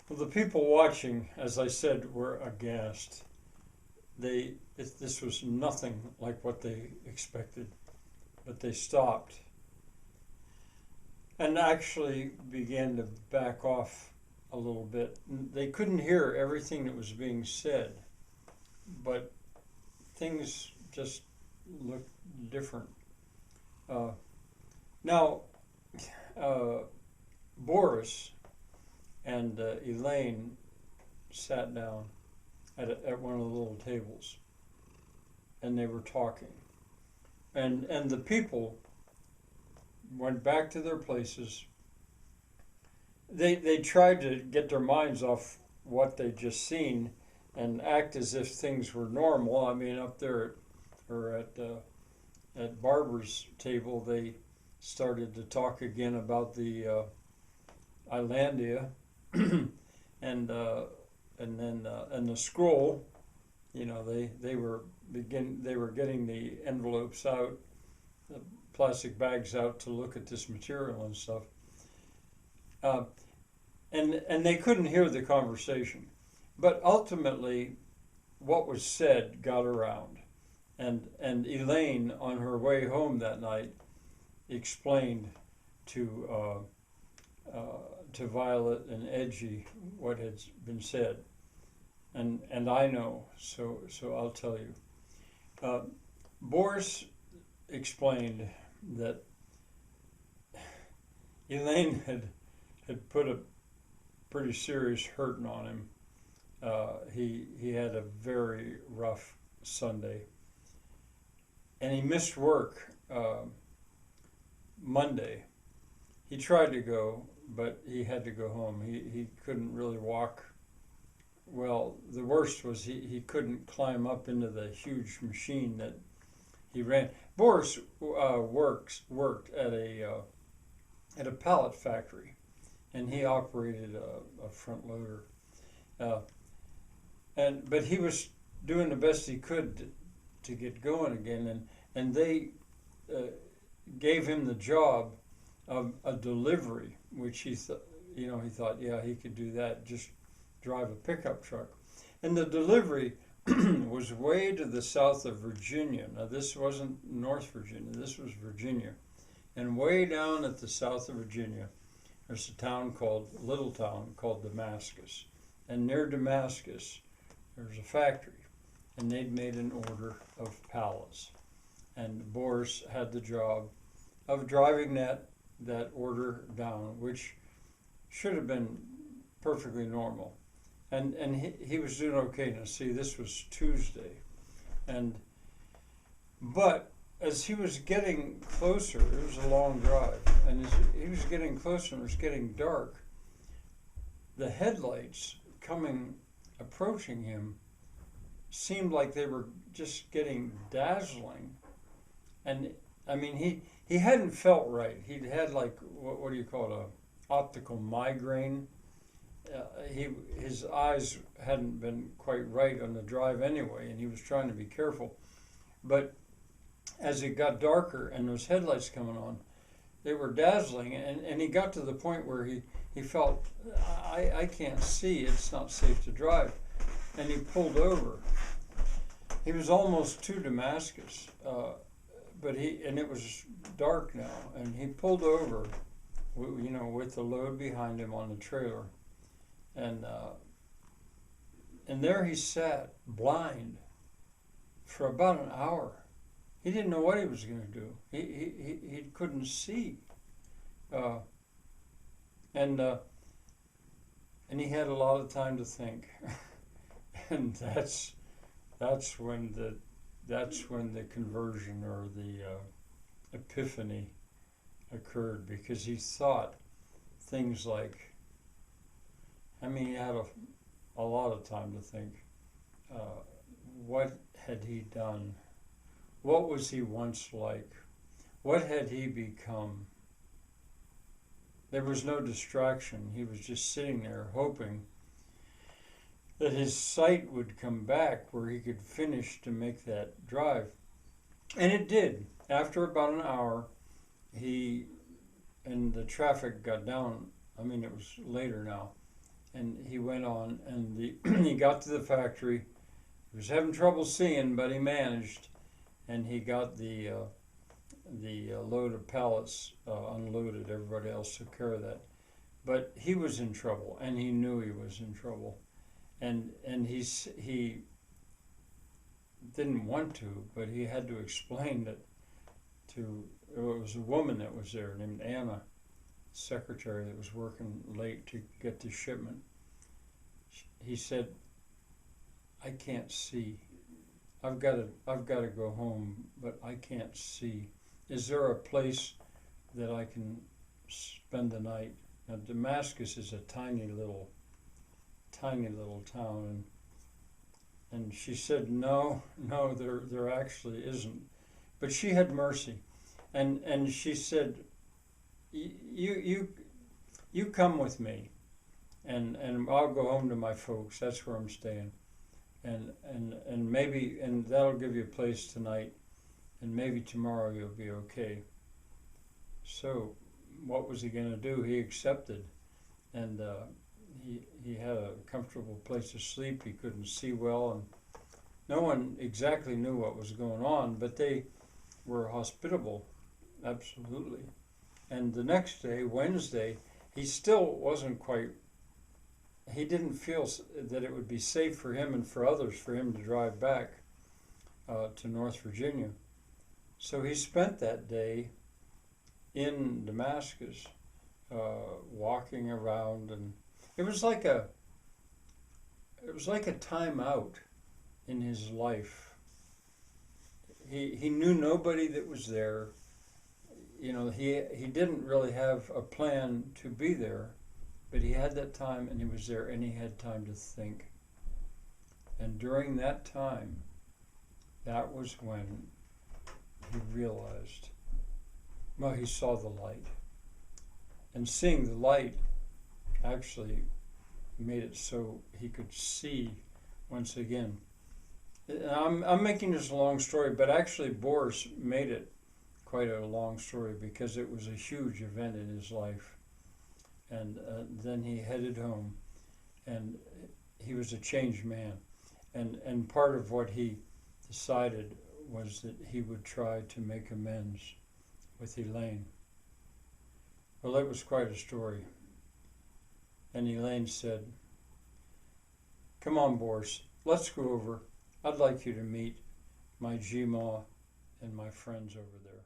Well, the people watching, as I said, were aghast. This was nothing like what they expected, but they stopped and actually began to back off a little bit. They couldn't hear everything that was being said, but things just looked different. Uh, now, uh, Boris and Elaine sat down at one of the little tables, and they were talking. And the people went back to their places. They tried to get their minds off what they'd just seen and act as if things were normal. I mean, up there at Barbara's table, they started to talk again about the Islandia, and and the scroll. You know, they were getting the envelopes out, the plastic bags out to look at this material and stuff. Uh, and they couldn't hear the conversation, but ultimately, what was said got around, and Elaine, on her way home that night, explained to to Violet and Edgy what had been said, and I know, so I'll tell you. Uh, Boris explained that Elaine had put a pretty serious hurting on him. He had a very rough Sunday, and he missed work Monday. He tried to go, but he had to go home. He couldn't really walk. Well, the worst was he couldn't climb up into the huge machine that he ran. Boris worked at a pallet factory, and he operated a front loader. Uh, but he was doing the best he could to get going again, and they gave him the job of a delivery, which he thought, yeah, he could do that, just drive a pickup truck. And the delivery was way to the south of Virginia. Now, this wasn't North Virginia, this was Virginia. And way down at the south of Virginia, there's a little town called Damascus. And near Damascus, there's a factory, and they'd made an order of pallets. And Boris had the job of driving that order down, which should have been perfectly normal. And he was doing okay. Now, see, this was Tuesday. But as he was getting closer, it was a long drive, and as he was getting closer and it was getting dark, the headlights approaching him seemed like they were just getting dazzling. And I mean, he hadn't felt right. He'd had, like, what do you call it, a optical migraine. His eyes hadn't been quite right on the drive anyway, and he was trying to be careful. But as it got darker and those headlights coming on, they were dazzling, and he got to the point where he felt, I can't see, it's not safe to drive. And he pulled over. He was almost to Damascus, and it was dark now, and he pulled over, with the load behind him on the trailer. And there he sat, blind, for about an hour. He didn't know what he was going to do. He couldn't see, and he had a lot of time to think, and that's when the conversion, or the epiphany, occurred, because he thought things like, he had a lot of time to think. What had he done? What was he once like? What had he become? There was no distraction. He was just sitting there hoping that his sight would come back where he could finish to make that drive. And it did. After about an hour, and the traffic got down. It was later now. And he went on, and he got to the factory. He was having trouble seeing, but he managed, and he got the load of pallets unloaded. Everybody else took care of that. But he was in trouble, and he knew he was in trouble. And he didn't want to, but he had to explain that to, it was a woman that was there named Anna, secretary that was working late to get the shipment. He said, I can't see. I've got to go home, but I can't see. Is there a place that I can spend the night? Now, Damascus is a tiny little town, and she said, no, there actually isn't. But she had mercy, and she said, you come with me, and I'll go home to my folks. That's where I'm staying, and maybe, and that'll give you a place tonight, and maybe tomorrow you'll be okay. So what was he going to do? He accepted, and he had a comfortable place to sleep. He couldn't see well, and no one exactly knew what was going on, but they were hospitable, absolutely. And the next day, Wednesday, he still wasn't quite, he didn't feel that it would be safe for him and for others for him to drive back to North Virginia. So he spent that day in Damascus, walking around, and it was like a time out in his life. He knew nobody that was there. You know, he didn't really have a plan to be there, but he had that time, and he was there, and he had time to think. And during that time, that was when he realized, well, he saw the light. And seeing the light actually made it so he could see once again. I'm making this a long story, but actually Boris made it quite a long story because it was a huge event in his life. And then he headed home, and he was a changed man. And part of what he decided was that he would try to make amends with Elaine. Well, that was quite a story. And Elaine said, come on, Boris, let's go over. I'd like you to meet my Gma and my friends over there.